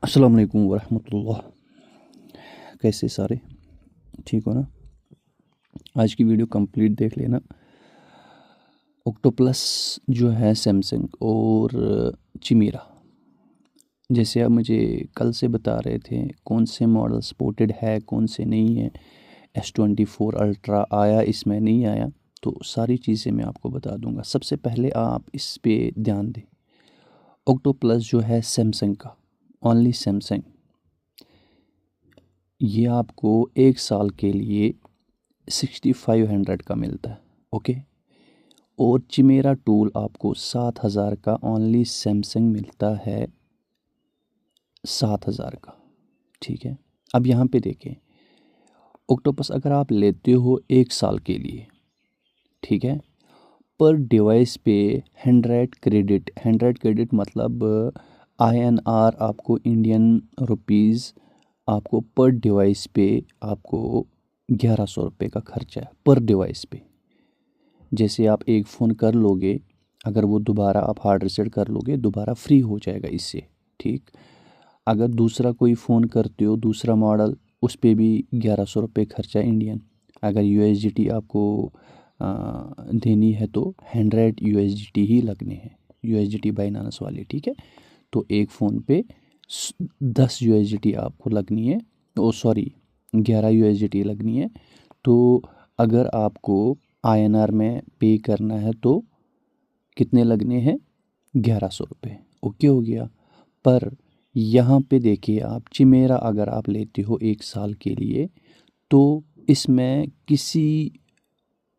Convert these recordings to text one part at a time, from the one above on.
अस्सलाम वालेकुम वरहमतुल्लाह। कैसे सारे ठीक हो ना। आज की वीडियो कंप्लीट देख लेना। ऑक्टोप्लस जो है सैमसंग और चिमेरा, जैसे आप मुझे कल से बता रहे थे कौन से मॉडल सपोर्टेड है कौन से नहीं है। S24 अल्ट्रा आया, इसमें नहीं आया, तो सारी चीज़ें मैं आपको बता दूंगा। सबसे पहले आप इस पे ध्यान दें। ऑक्टोप्लस जो है सैमसंग का, ओनली सैमसंग, ये आपको 1 साल के लिए 6500 का मिलता है। ओके। और चिमेरा टूल आपको 7000 का ओनली सैमसंग मिलता है, 7000 का। ठीक है। अब यहाँ पे देखें, ऑक्टोपस अगर आप लेते हो 1 साल के लिए, ठीक है, पर डिवाइस पे 100 क्रेडिट मतलब INR आपको इंडियन रुपीज़ आपको पर डिवाइस पे आपको 1100 रुपये का खर्चा है पर डिवाइस पे। जैसे आप एक फ़ोन कर लोगे, अगर वो दोबारा आप हार्ड रीसेट कर लोगे दोबारा फ्री हो जाएगा इससे। ठीक। अगर दूसरा कोई फ़ोन करते हो दूसरा मॉडल, उस पे भी 1100 रुपये खर्चा इंडियन। अगर USDT आपको देनी है तो 100 USDT ही लगने हैं, USDT बाइनांस वाले। ठीक है। तो एक फ़ोन पे 10 USDT आपको लगनी है, ओ सॉरी 11 USDT लगनी है। तो अगर आपको INR में पे करना है तो कितने लगने हैं, 1100 रुपये। ओके हो गया। पर यहाँ पे देखिए आप, चिमेरा अगर आप लेते हो 1 साल के लिए तो इसमें किसी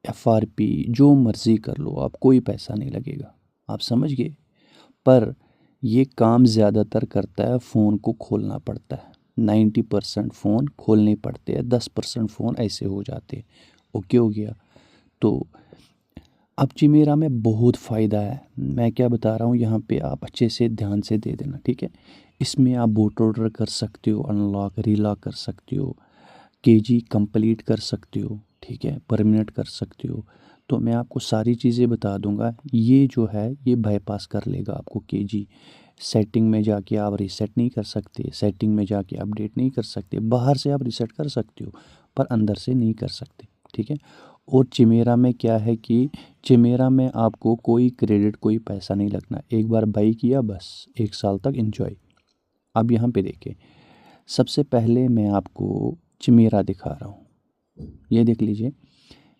FRP जो मर्ज़ी कर लो आप, कोई पैसा नहीं लगेगा। आप समझ गए। पर ये काम ज़्यादातर करता है, फ़ोन को खोलना पड़ता है। 90% फ़ोन खोलने पड़ते हैं, 10% फ़ोन ऐसे हो जाते हैं। ओके हो गया। तो अब चिमेरा में बहुत फ़ायदा है, मैं क्या बता रहा हूँ यहाँ पे आप अच्छे से ध्यान से दे देना। ठीक है। इसमें आप बूट लोडर कर सकते हो, अनलॉक रीलॉक कर सकते हो, KG कंप्लीट कर सकते हो, ठीक है, परमिनेंट कर सकते हो। तो मैं आपको सारी चीज़ें बता दूंगा। ये जो है ये बाईपास कर लेगा आपको KG। सेटिंग में जाके आप रीसेट नहीं कर सकते, सेटिंग में जाके अपडेट नहीं कर सकते। बाहर से आप रीसेट कर सकते हो पर अंदर से नहीं कर सकते। ठीक है। और चिमेरा में क्या है कि चिमेरा में आपको कोई क्रेडिट कोई पैसा नहीं लगना, एक बार बाई किया बस 1 साल तक एंजॉय। अब यहाँ पे देखें, सबसे पहले मैं आपको चिमेरा दिखा रहा हूँ। ये देख लीजिए,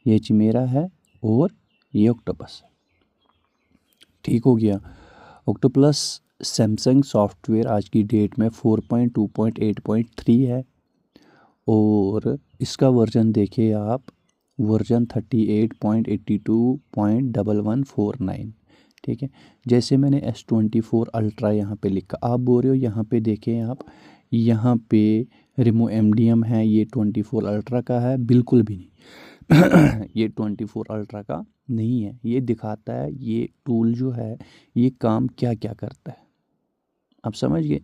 ये चिमेरा है और ये ऑक्टोपस। ठीक हो गया। ऑक्टोप्लस सैमसंग सॉफ्टवेयर आज की डेट में 4.2.8.3 है और इसका वर्जन देखिए आप, वर्जन 38.82.1149। ठीक है। जैसे मैंने S24 अल्ट्रा यहाँ पे लिखा, आप बोल रहे हो यहाँ पे देखें आप, यहाँ पे रिमो MDM है, ये 24 अल्ट्रा का है, बिल्कुल भी नहीं। ये 24 अल्ट्रा का नहीं है। ये दिखाता है ये टूल जो है ये काम क्या क्या करता है। आप समझ गए।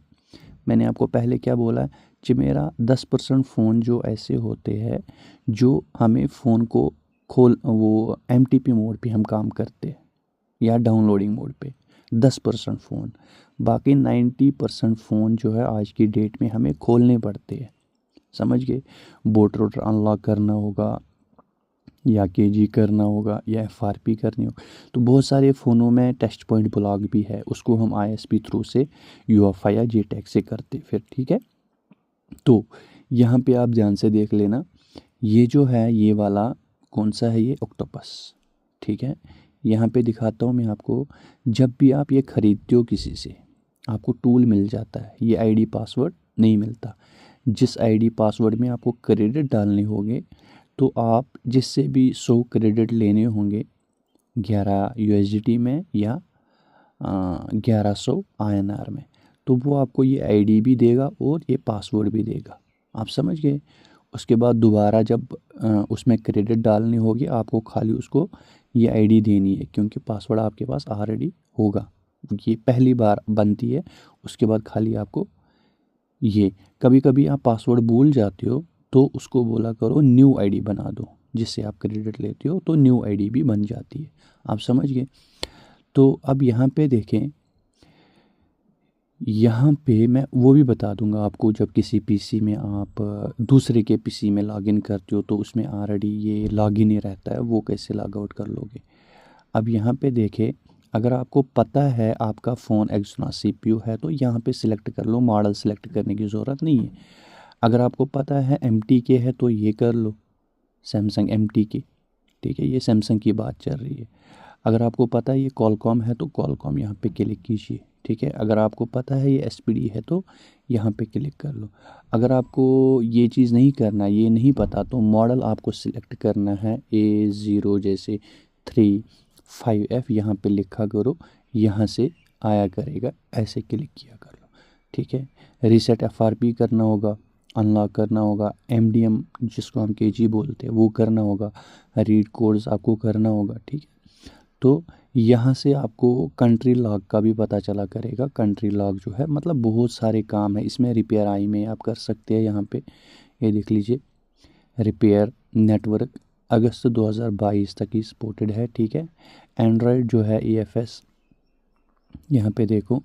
मैंने आपको पहले क्या बोला है, चिमेरा 10% फ़ोन जो ऐसे होते हैं जो हमें फ़ोन को खोल, वो MTP मोड पे हम काम करते हैं या डाउनलोडिंग मोड पे, 10% फ़ोन। बाकी 90% फ़ोन जो है आज की डेट में हमें खोलने पड़ते हैं। समझ गए। बूट लोडर अनलॉक करना होगा या KG करना होगा या FRP करनी होगी। तो बहुत सारे फ़ोनों में टच पॉइंट ब्लॉक भी है, उसको हम ISP थ्रू से UEFI या JTAG से करते फिर। ठीक है। तो यहाँ पे आप ध्यान से देख लेना, ये जो है ये वाला कौन सा है, ये ऑक्टोपस। ठीक है। यहाँ पे दिखाता हूँ मैं आपको। जब भी आप ये ख़रीदते हो किसी से, आपको टूल मिल जाता है, ये ID पासवर्ड नहीं मिलता। जिस ID पासवर्ड में आपको क्रेडिट डालने होंगे, तो आप जिससे भी 100 क्रेडिट लेने होंगे 11 USDT में या 1100 INR में, तो वो आपको ये ID भी देगा और ये पासवर्ड भी देगा। आप समझ गए। उसके बाद दोबारा जब उसमें क्रेडिट डालनी होगी आपको, खाली उसको ये ID देनी है क्योंकि पासवर्ड आपके पास ऑलरेडी होगा। ये पहली बार बनती है, उसके बाद खाली आपको ये, कभी कभी आप पासवर्ड भूल जाते हो तो उसको बोला करो न्यू ID बना दो, जिससे आप क्रेडिट लेते हो तो न्यू ID भी बन जाती है। आप समझ गए। तो अब यहाँ पे देखें, यहाँ पे मैं वो भी बता दूंगा आपको, जब किसी पीसी में आप दूसरे के पीसी में लॉगिन करते हो तो उसमें ऑलरेडी ये लॉगिन ही रहता है, वो कैसे लॉग आउट कर लोगे। अब यहाँ पे देखें, अगर आपको पता है आपका फ़ोन एक्सोनस सीपीयू है तो यहाँ पे सिलेक्ट कर लो, मॉडल सेलेक्ट करने की ज़रूरत नहीं है। अगर आपको पता है MTK है तो ये कर लो, सैमसंग MTK, ठीक है, ये सैमसंग की बात चल रही है। अगर आपको पता है ये कॉलकॉम है तो कॉलकॉम यहाँ पे क्लिक कीजिए, ठीक है। अगर आपको पता है ये SPD है तो यहाँ पे क्लिक कर लो। अगर आपको ये चीज़ नहीं करना, ये नहीं पता, तो मॉडल आपको सिलेक्ट करना है A0 जैसे 35F, यहाँ पे लिखा करो, यहाँ से आया करेगा, ऐसे क्लिक किया कर लो, ठीक है। रीसेट FRP करना होगा, अनलॉक करना होगा, MDM जिसको हम KG बोलते हैं वो करना होगा, रीड कोड्स आपको करना होगा, ठीक है। तो यहाँ से आपको कंट्री लॉग का भी पता चला करेगा। कंट्री लॉग जो है मतलब बहुत सारे काम है इसमें, रिपेयर आई में आप कर सकते हैं। यहाँ पे ये देख लीजिए, रिपेयर नेटवर्क अगस्त 2022 तक ही सपोर्टेड है, ठीक है। एंड्रॉयड जो है EFS, यहाँ पे देखो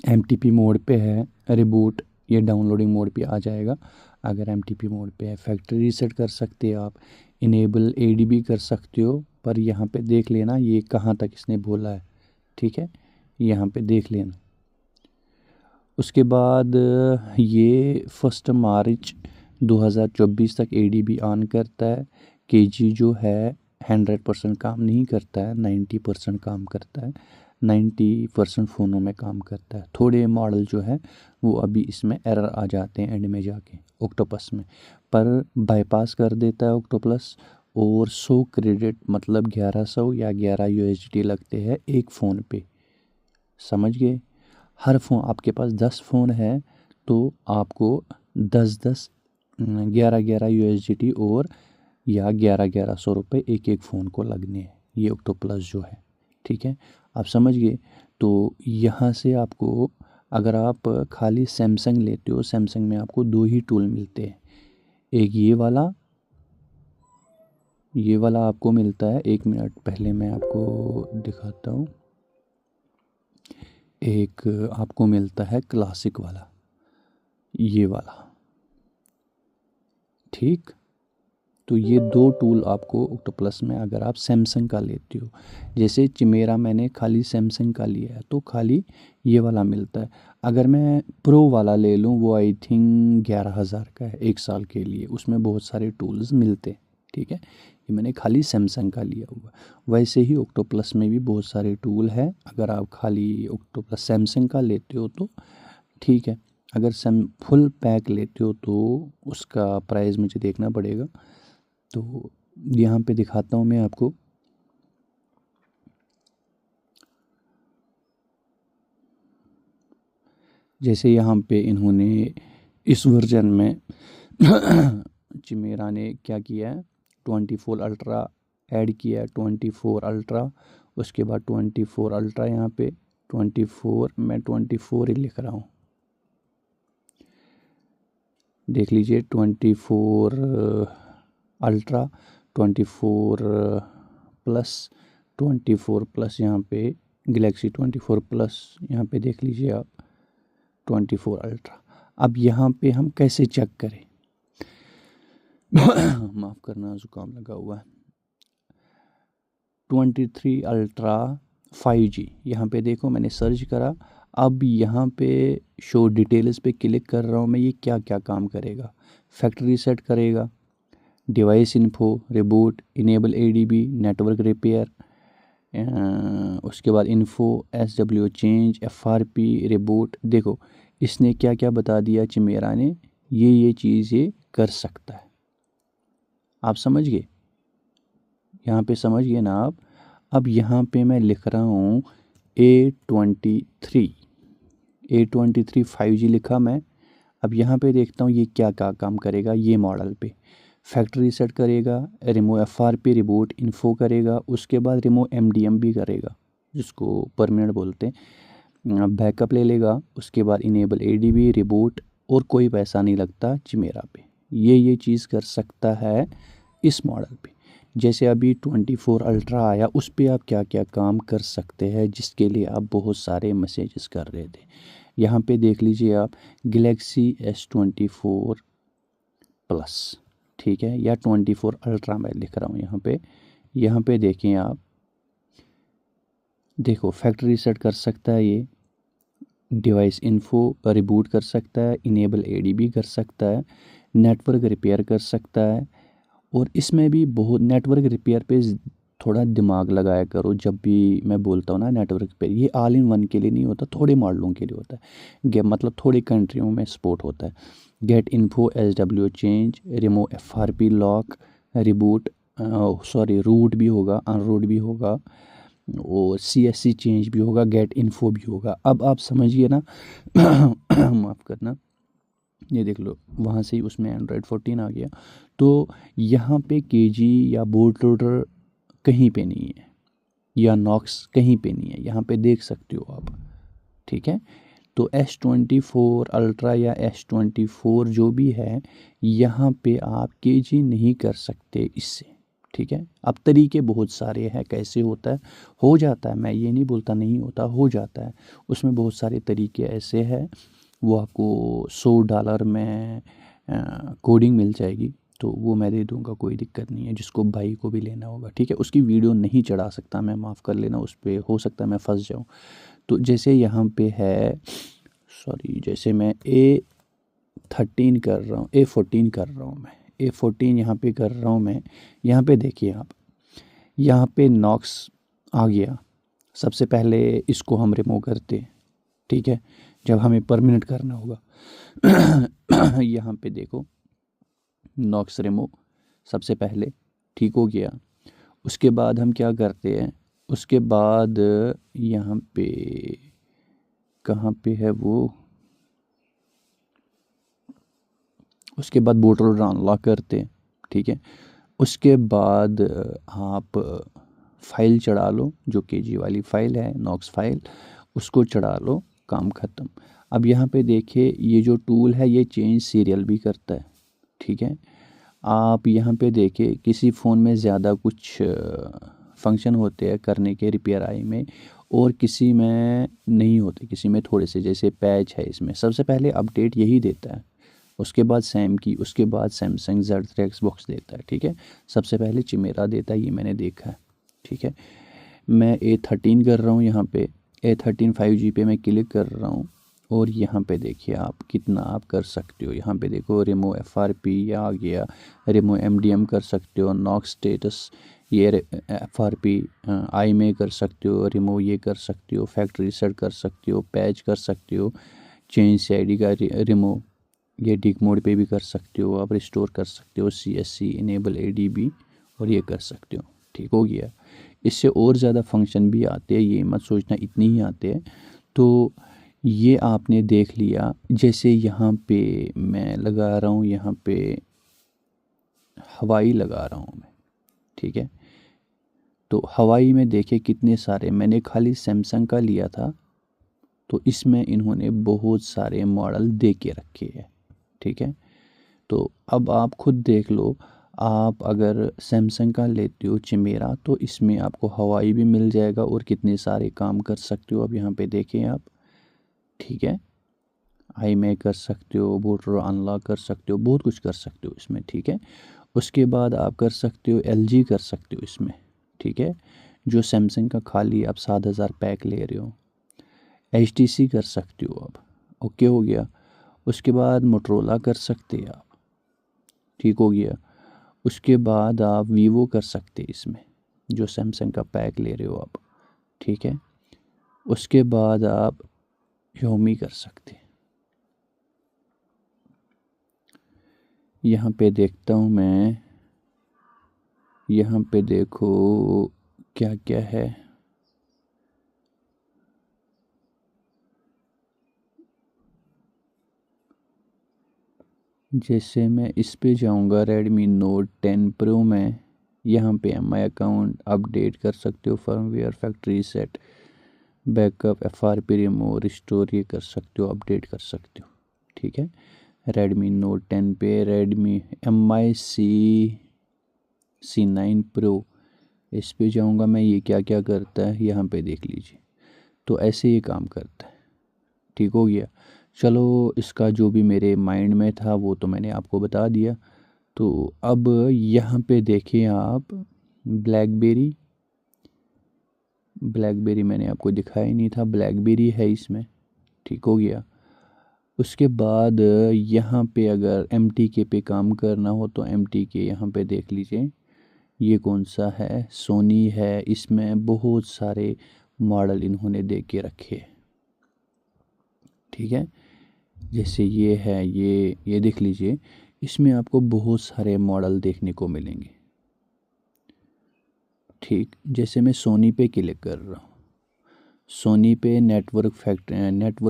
MTP मोड पे है। रिबूट ये डाउनलोडिंग मोड पे आ जाएगा अगर MTP मोड पे है। फैक्ट्री रीसेट कर सकते हो आप, इनेबल ADB कर सकते हो, पर यहाँ पे देख लेना ये कहाँ तक इसने बोला है, ठीक है, यहाँ पे देख लेना। उसके बाद ये 1 मार्च 2024 तक ADB ऑन करता है। KG जो है 100% काम नहीं करता है, 90% काम करता है, 90% फ़ोनों में काम करता है। थोड़े मॉडल जो है वो अभी इसमें एरर आ जाते हैं एंड में जाके ऑक्टोपस में, पर बाईपास कर देता है ऑक्टोपस। और 100 क्रेडिट मतलब 1100 या 11 USD लगते हैं एक फ़ोन पे, समझ गए। हर फ़ोन आपके पास 10 फ़ोन है तो आपको 10-10 11-11 USD और या 1100 रुपये एक एक फ़ोन को लगने हैं, ये ऑक्टोप्लस जो है, ठीक है, आप समझ गए। तो यहाँ से आपको, अगर आप खाली सैमसंग लेते हो, सैमसंग में आपको 2 ही टूल मिलते हैं। एक ये वाला आपको मिलता है, 1 मिनट पहले मैं आपको दिखाता हूँ। एक आपको मिलता है क्लासिक वाला, ये वाला, ठीक। तो ये 2 टूल आपको ऑक्टोप्लस में अगर आप सैमसंग का लेते हो, जैसे चिमेरा मैंने खाली सैमसंग का लिया है तो खाली ये वाला मिलता है। अगर मैं प्रो वाला ले लूँ वो आई थिंक 11,000 का है 1 साल के लिए, उसमें बहुत सारे टूल्स मिलते हैं, ठीक है। ये मैंने खाली सैमसंग का लिया हुआ। वैसे ही ऑक्टोप्लस में भी बहुत सारे टूल है, अगर आप खाली ऑक्टोप्लस सैमसंग का लेते हो तो ठीक है। अगर फुल पैक लेते हो तो उसका प्राइस मुझे देखना पड़ेगा। तो यहाँ पे दिखाता हूँ मैं आपको, जैसे यहाँ पे इन्होंने इस वर्जन में चिमेरा ने क्या किया है, 24 अल्ट्रा ऐड किया है, 24 अल्ट्रा, उसके बाद 24 अल्ट्रा, यहाँ पे 24, मैं 24 ही लिख रहा हूँ, देख लीजिए 24 अल्ट्रा, 24 प्लस, 24 प्लस, यहाँ पे गैलेक्सी 24 प्लस, यहाँ पे देख लीजिए आप 24 अल्ट्रा। अब यहाँ पे हम कैसे चेक करें माफ़ करना, ज़ुकाम लगा हुआ है। 23 अल्ट्रा 5G, यहाँ पे देखो मैंने सर्च करा। अब यहाँ पे शो डिटेल्स पे क्लिक कर रहा हूँ मैं, ये क्या क्या काम करेगा। फैक्ट्री रीसेट करेगा, device info, reboot, enable ADB, network repair, उसके बाद info, SW change, FRP, reboot. देखो इसने क्या क्या बता दिया चिमेरा ने, ये चीज़ें कर सकता है, आप समझ गए, यहाँ पे समझ गए ना आप। अब यहाँ पे मैं लिख रहा हूँ A23 5G लिखा मैं। अब यहाँ पे देखता हूँ ये क्या क्या काम करेगा। ये मॉडल पे फैक्ट्री रीसेट करेगा, रिमूव FRP, रिबूट, इन्फो करेगा, उसके बाद रिमूव MDM भी करेगा जिसको परमानेंट बोलते हैं, बैकअप ले लेगा, उसके बाद इनेबल ADB, रिबूट, और कोई पैसा नहीं लगता चिमेरा पे। ये चीज़ कर सकता है इस मॉडल पे। जैसे अभी 24 अल्ट्रा आया, उस पे आप क्या क्या काम कर सकते हैं जिसके लिए आप बहुत सारे मैसेजेस कर रहे थे। यहाँ पे देख लीजिए आप, गैलेक्सी S24 प्लस, ठीक है, या 24 अल्ट्रा मैं लिख रहा हूँ यहाँ पे देखें आप, देखो फैक्ट्री रीसेट कर सकता है ये, डिवाइस इन्फो रिबूट कर सकता है, इनेबल ADB कर सकता है, नेटवर्क रिपेयर कर सकता है। और इसमें भी बहुत, नेटवर्क रिपेयर पे थोड़ा दिमाग लगाया करो। जब भी मैं बोलता हूँ ना नेटवर्क रिपेयर, ये ऑल इन वन के लिए नहीं होता, थोड़े मॉडलों के लिए होता है, मतलब थोड़ी कंट्रियों में सपोर्ट होता है। Get info, SW change, remove FRP lock, reboot, sorry root भी होगा, अनरूट भी होगा, और CSC चेंज भी होगा, गेट इन्फो भी होगा। अब आप समझिए ना माफ़ करना, ये देख लो वहाँ से ही उसमें Android 14 आ गया। तो यहाँ पे KG या बोट लोडर कहीं पे नहीं है, या नॉक्स कहीं पे नहीं है, यहाँ पे देख सकते हो आप, ठीक है। तो S24 अल्ट्रा या S24 जो भी है, यहाँ पे आप KG नहीं कर सकते इससे, ठीक है। अब तरीके बहुत सारे हैं कैसे होता है, हो जाता है, मैं ये नहीं बोलता नहीं होता, हो जाता है। उसमें बहुत सारे तरीके ऐसे हैं, वो आपको $100 में कोडिंग मिल जाएगी, तो वो मैं दे दूंगा, कोई दिक्कत नहीं है, जिसको भाई को भी लेना होगा, ठीक है। उसकी वीडियो नहीं चढ़ा सकता मैं, माफ़ कर लेना, उस पर हो सकता है मैं फंस जाऊँ। तो जैसे यहाँ पे है, सॉरी, जैसे मैं A14 कर रहा हूँ, मैं A14 यहाँ पे कर रहा हूँ मैं। यहाँ पे देखिए आप, यहाँ पे नॉक्स आ गया। सबसे पहले इसको हम रिमूव करते हैं, ठीक है, जब हमें परमानेंट करना होगा। यहाँ पे देखो, नॉक्स रिमूव सबसे पहले, ठीक हो गया। उसके बाद हम क्या करते हैं, उसके बाद यहाँ पे कहाँ पे है वो, उसके बाद बूट लोडर अनलॉक करते हैं, ठीक है। उसके बाद आप फाइल चढ़ा लो, जो KG वाली फ़ाइल है, नॉक्स फाइल, उसको चढ़ा लो, काम ख़त्म। अब यहाँ पे देखिए, ये जो टूल है ये चेंज सीरियल भी करता है, ठीक है। आप यहाँ पे देखिए, किसी फ़ोन में ज़्यादा कुछ फंक्शन होते हैं करने के रिपेयर आई में, और किसी में नहीं होते, किसी में थोड़े से, जैसे पैच है इसमें सबसे पहले अपडेट यही देता है, उसके बाद सैम की, उसके बाद सैमसंग Z3 Xbox देता है, ठीक है। सबसे पहले चिमेरा देता है, ये मैंने देखा है, ठीक है। मैं A13 कर रहा हूँ, यहाँ पे A13 5G पे मैं क्लिक कर रहा हूँ, और यहाँ पे देखिए आप कितना आप कर सकते हो। यहाँ पे देखो, रिमूव FRP आ गया, रिमूव MDM कर सकते हो, नॉक्स स्टेटस, ये FRP आई में कर सकते हो, रिमूव ये कर सकते हो, फैक्ट्री रीसेट कर सकते हो, पैच कर सकते हो, चेंज CID का रिमूव, ये डिक मोड पे भी कर सकते हो, आप रिस्टोर कर सकते हो, CSC, इनेबल ADB, और ये कर सकते हो, ठीक हो गया। इससे और ज़्यादा फंक्शन भी आते हैं, ये मत सोचना इतने ही आते हैं। तो ये आपने देख लिया। जैसे यहाँ पे मैं लगा रहा हूँ, यहाँ पे हवाई लगा रहा हूँ मैं, ठीक है। तो हवाई में देखिए कितने सारे, मैंने खाली सैमसंग का लिया था, तो इसमें इन्होंने बहुत सारे मॉडल दे के रखे हैं, ठीक है। तो अब आप खुद देख लो, आप अगर सैमसंग का लेते हो चिमेरा, तो इसमें आपको हवाई भी मिल जाएगा, और कितने सारे काम कर सकते हो। अब यहाँ पे देखें आप, ठीक है, आई में कर सकते हो, बूटर अनलॉक कर सकते हो, बहुत कुछ कर सकते हो इसमें, ठीक है। उसके बाद आप कर सकते हो LG कर सकते हो इसमें, ठीक है, जो सैमसंग का खाली आप 7,000 पैक ले रहे हो। HTC कर सकते हो आप, ओके हो गया। उसके बाद मोटरोला कर सकते हैं आप, ठीक हो गया। उसके बाद आप वीवो कर सकते इसमें, जो सैमसंग का पैक ले रहे हो आप, ठीक है। उसके बाद आप Xiaomi कर सकते। यहाँ पे देखता हूँ मैं, यहाँ पे देखो क्या क्या है। जैसे मैं इस पे जाऊँगा, Redmi Note 10 Pro में, यहाँ पे MI अकाउंट अपडेट कर सकते हो, firmware, factory set, backup, FRP remove, restore, ये कर सकते हो, अपडेट कर सकते हो, ठीक है। Redmi Note 10 पे Redmi MI C9 Pro, इस पे जाऊंगा मैं, ये क्या क्या करता है यहाँ पे देख लीजिए। तो ऐसे ये काम करता है। ठीक हो गया। चलो, इसका जो भी मेरे माइंड में था वो तो मैंने आपको बता दिया। तो अब यहाँ पे देखिए आप, ब्लैकबेरी, ब्लैकबेरी मैंने आपको दिखाया ही नहीं था, ब्लैकबेरी है इसमें। ठीक हो गया। उसके बाद यहाँ पे अगर MTK पे काम करना हो तो MTK यहाँ पे देख लीजिए, ये कौन सा है, सोनी है। इसमें बहुत सारे मॉडल इन्होंने दे के रखे हैं। ठीक है, जैसे ये है, ये देख लीजिए, इसमें आपको बहुत सारे मॉडल देखने को मिलेंगे। ठीक, जैसे मैं सोनी पे क्लिक कर रहा हूँ, सोनी पे नेटवर्क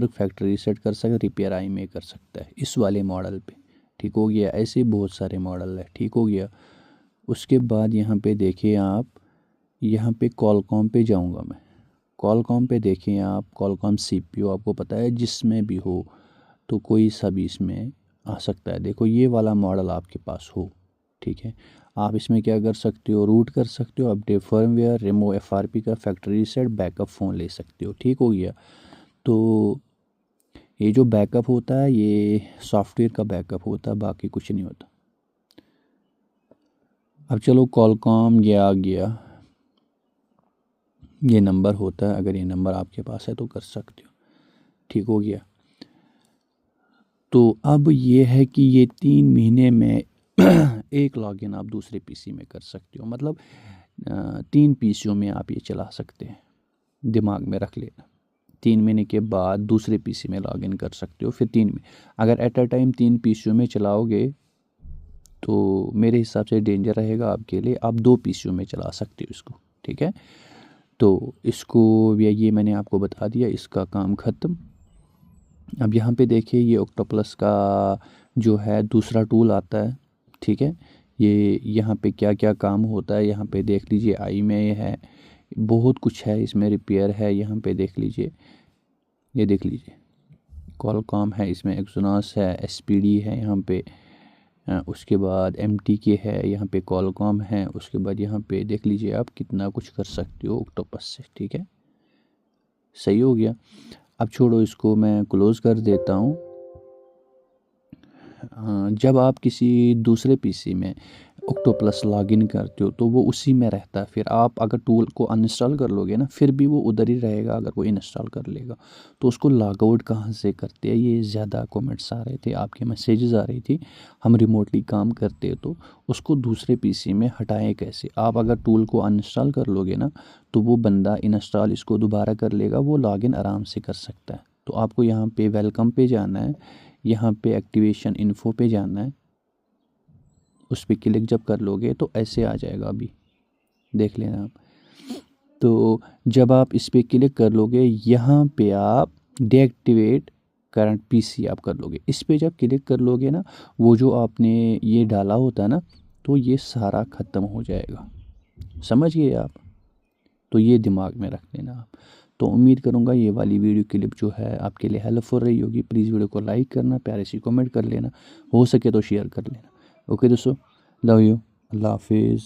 फैक्ट्री सेट कर सकता, रिपेयर आई में कर सकता है इस वाले मॉडल पे। ठीक हो गया। ऐसे बहुत सारे मॉडल है। ठीक हो गया। उसके बाद यहाँ पे देखिए आप, यहाँ पे कॉलकॉम पे जाऊँगा मैं। कॉलकॉम पे देखिए आप, कॉलकॉम CPU आपको पता है जिसमें भी हो तो कोई सा भी इसमें आ सकता है। देखो ये वाला मॉडल आपके पास हो, ठीक है, आप इसमें क्या कर सकते हो, रूट कर सकते हो, अपडेट फर्मवेयर, रिमूव FRP का, फैक्ट्री रीसेट, बैकअप फ़ोन ले सकते हो। ठीक हो गया। तो ये जो बैकअप होता है ये सॉफ्टवेयर का बैकअप होता है, बाकी कुछ नहीं होता। अब चलो, कॉलकॉम ये आ गया, ये नंबर होता है, अगर ये नंबर आपके पास है तो कर सकते हो। ठीक हो गया। तो अब ये है कि ये 3 महीने में एक लॉगिन आप दूसरे PC में कर सकते हो, मतलब 3 PCओं में आप ये चला सकते हैं। दिमाग में रख लेना, 3 महीने के बाद दूसरे PC में लॉगिन कर सकते हो। फिर 3 में अगर एट अ टाइम 3 PCओं में चलाओगे तो मेरे हिसाब से डेंजर रहेगा आपके लिए। आप 2 PCओं में चला सकते हो इसको। ठीक है, तो इसको ये मैंने आपको बता दिया, इसका काम ख़त्म। अब यहाँ पे देखिए, ये ऑक्टोप्लस का जो है दूसरा टूल आता है। ठीक है, ये यहाँ पे क्या क्या काम होता है यहाँ पे देख लीजिए। आई में ये है, बहुत कुछ है इसमें, रिपेयर है यहाँ पे देख लीजिए, ये देख लीजिए, कॉलकॉम है इसमें, एक्सोनस है, SPD है यहाँ पे, उसके बाद MTK है यहाँ पे, कॉलकॉम है। उसके बाद यहाँ पे देख लीजिए आप कितना कुछ कर सकते हो ऑक्टोपस से। ठीक है, सही हो गया। अब छोड़ो इसको, मैं क्लोज़ कर देता हूँ। जब आप किसी दूसरे PC में ऑक्टोप्लस लॉगिन करते हो तो वो उसी में रहता है। फिर आप अगर टूल को अनइंस्टॉल कर लोगे ना, फिर भी वो उधर ही रहेगा। अगर वो इंस्टॉल कर लेगा तो उसको लॉग आउट कहाँ से करते हैं, ये ज़्यादा कमेंट्स आ रहे थे, आपके मैसेजेस आ रही थी। हम रिमोटली काम करते तो उसको दूसरे PC में हटाएं कैसे। आप अगर टूल को अनइंस्टॉल कर लोगे ना तो वो बंदा इंस्टॉल इसको दोबारा कर लेगा, वो लॉगिन आराम से कर सकता है। तो आपको यहाँ पे वेलकम पे जाना है, यहाँ पे एक्टिवेशन इन्फो पे जाना है, उस पर क्लिक जब कर लोगे तो ऐसे आ जाएगा, अभी देख लेना आप। तो जब आप इस पर क्लिक कर लोगे, यहाँ पे आप डीएक्टिवेट करंट PC आप कर लोगे। इस पे जब क्लिक कर लोगे ना, वो जो आपने ये डाला होता है ना, तो ये सारा ख़त्म हो जाएगा। समझ गए आप? तो ये दिमाग में रख लेना आप। तो उम्मीद करूँगा ये वाली वीडियो क्लिप जो है आपके लिए हेल्पफुल रही होगी। प्लीज़ वीडियो को लाइक करना, प्यारे सी कमेंट कर लेना, हो सके तो शेयर कर लेना। ओके दोस्तों, लव यू, अल्लाह हाफिज़।